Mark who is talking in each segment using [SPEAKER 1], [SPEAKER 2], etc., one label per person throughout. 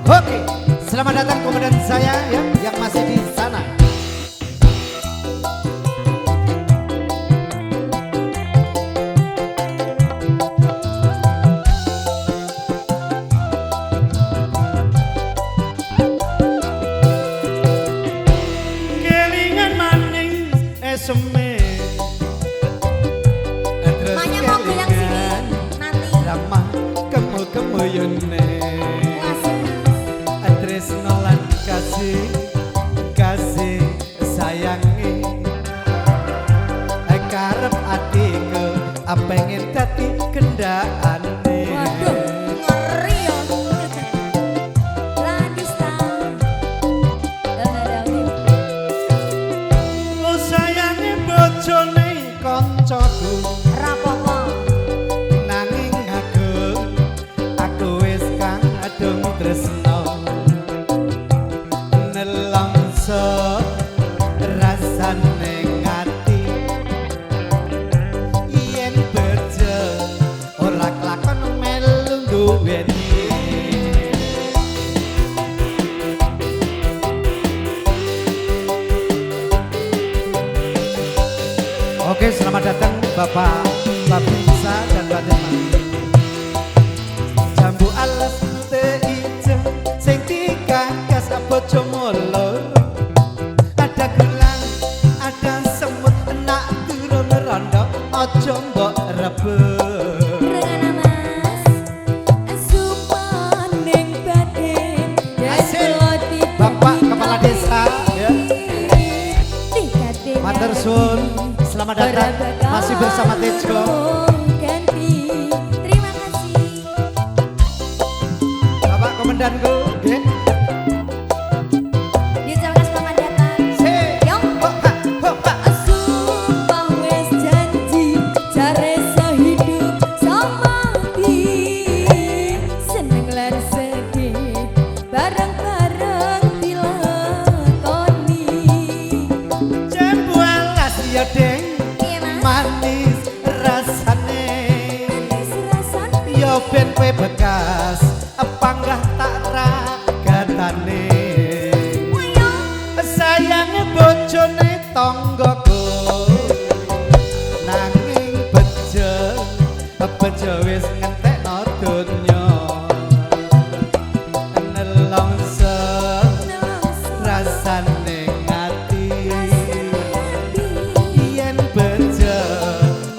[SPEAKER 1] Oke, selamat datang komandan saya ya, yang masih di sana.
[SPEAKER 2] Kelingan maning eseme.
[SPEAKER 3] Makanya mau bilang sini nanti.
[SPEAKER 1] Ramah kemu yune. Tresno lan kasih sayangi karep atiku pengen dadi kendhaane.
[SPEAKER 3] Waduh, ngeri ya. Radista.
[SPEAKER 2] Oh sayange bojone
[SPEAKER 1] Koncoku
[SPEAKER 3] Rapopo.
[SPEAKER 1] nanging aku wis kang adung tresno nelongso rasane ngati yen bejo ora kelakon melu duweni. Oke, selamat datang Bapak Babinsa dan Mbak Demang. Jambu alas teh ijo sing digagas bojo molo. Ada gelang, ada semut, enak turun rondo, aja mbok rebut.
[SPEAKER 3] Rengana mas, supaning batin.
[SPEAKER 1] Asik, Bapak Kepala Desa ya. Matur suwun, selamat datang masih bersama Tejo.
[SPEAKER 3] Terima kasih.
[SPEAKER 1] Bapak Komandanku, nggih.
[SPEAKER 3] Diucapkan selamat datang. Yong. Sumpah wis janji jare sehidup samati. Seneng lan sedih bareng-bareng dilakoni.
[SPEAKER 1] Jambu alas ya deng,
[SPEAKER 3] Iya mas.
[SPEAKER 1] manis rasane.
[SPEAKER 3] Manis rasane.
[SPEAKER 1] Yo ben kowe bekas panggah tak ragatane.
[SPEAKER 3] Wayang.
[SPEAKER 1] Sayange bojone tanggaku nanging bejo wis ngentekno donya. Nelongso rasane ngati yen bejo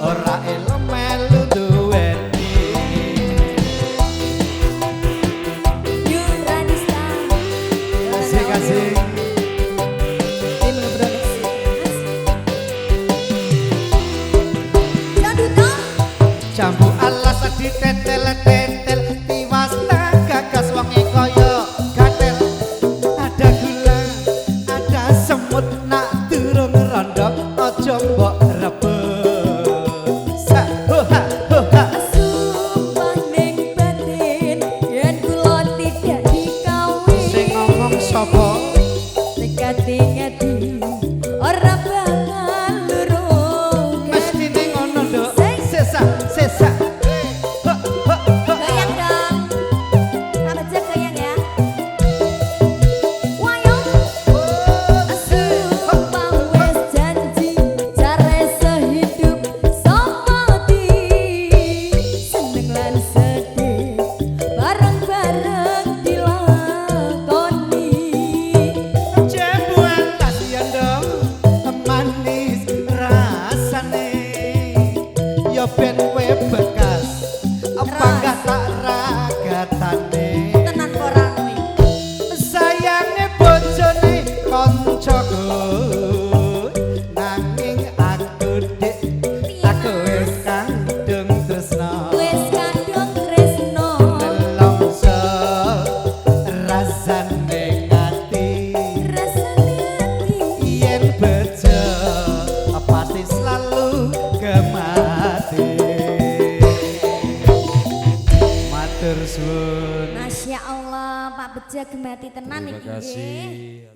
[SPEAKER 1] ora elo melu duweni.
[SPEAKER 3] Yuranista.
[SPEAKER 1] Kasih
[SPEAKER 3] Tim produksi. Daduto.
[SPEAKER 1] jambu alas ditetel-tetel tiwas tak gagas wonge kaya gatel. Ada gula, ada semut nak durung rondo aja mbok rebut. Sa ho ha
[SPEAKER 3] Sumpah ning batin yen kula tidak dikawin.
[SPEAKER 1] sing ngomong sapa?
[SPEAKER 3] Ngati-ngati ora bakal lurung.
[SPEAKER 1] Mestine ngono nduk. Sesa
[SPEAKER 3] Goyang dong. Tambah jam goyang ya. Wayang. Sumpah wis janji jare sehidup samati. Seneng lan sedih bareng-bareng dilakoni.
[SPEAKER 1] jambu alas ya ndong manis rasane. Yo ben kowe bekas panggah tak ragatane.
[SPEAKER 3] Tenan porano iki.
[SPEAKER 1] Sayange bojone koncoku nanging aku dik aku wis kandung tresno.
[SPEAKER 3] Wis kandung tresno.
[SPEAKER 1] Nelongso rasane ngati
[SPEAKER 3] Rasane ati.
[SPEAKER 1] yen bejo pasti selalu gemati. Matur suwun.
[SPEAKER 3] Masya Allah, Pak Beja gemati tenan
[SPEAKER 2] Terima
[SPEAKER 3] iki nggih.
[SPEAKER 2] kasih.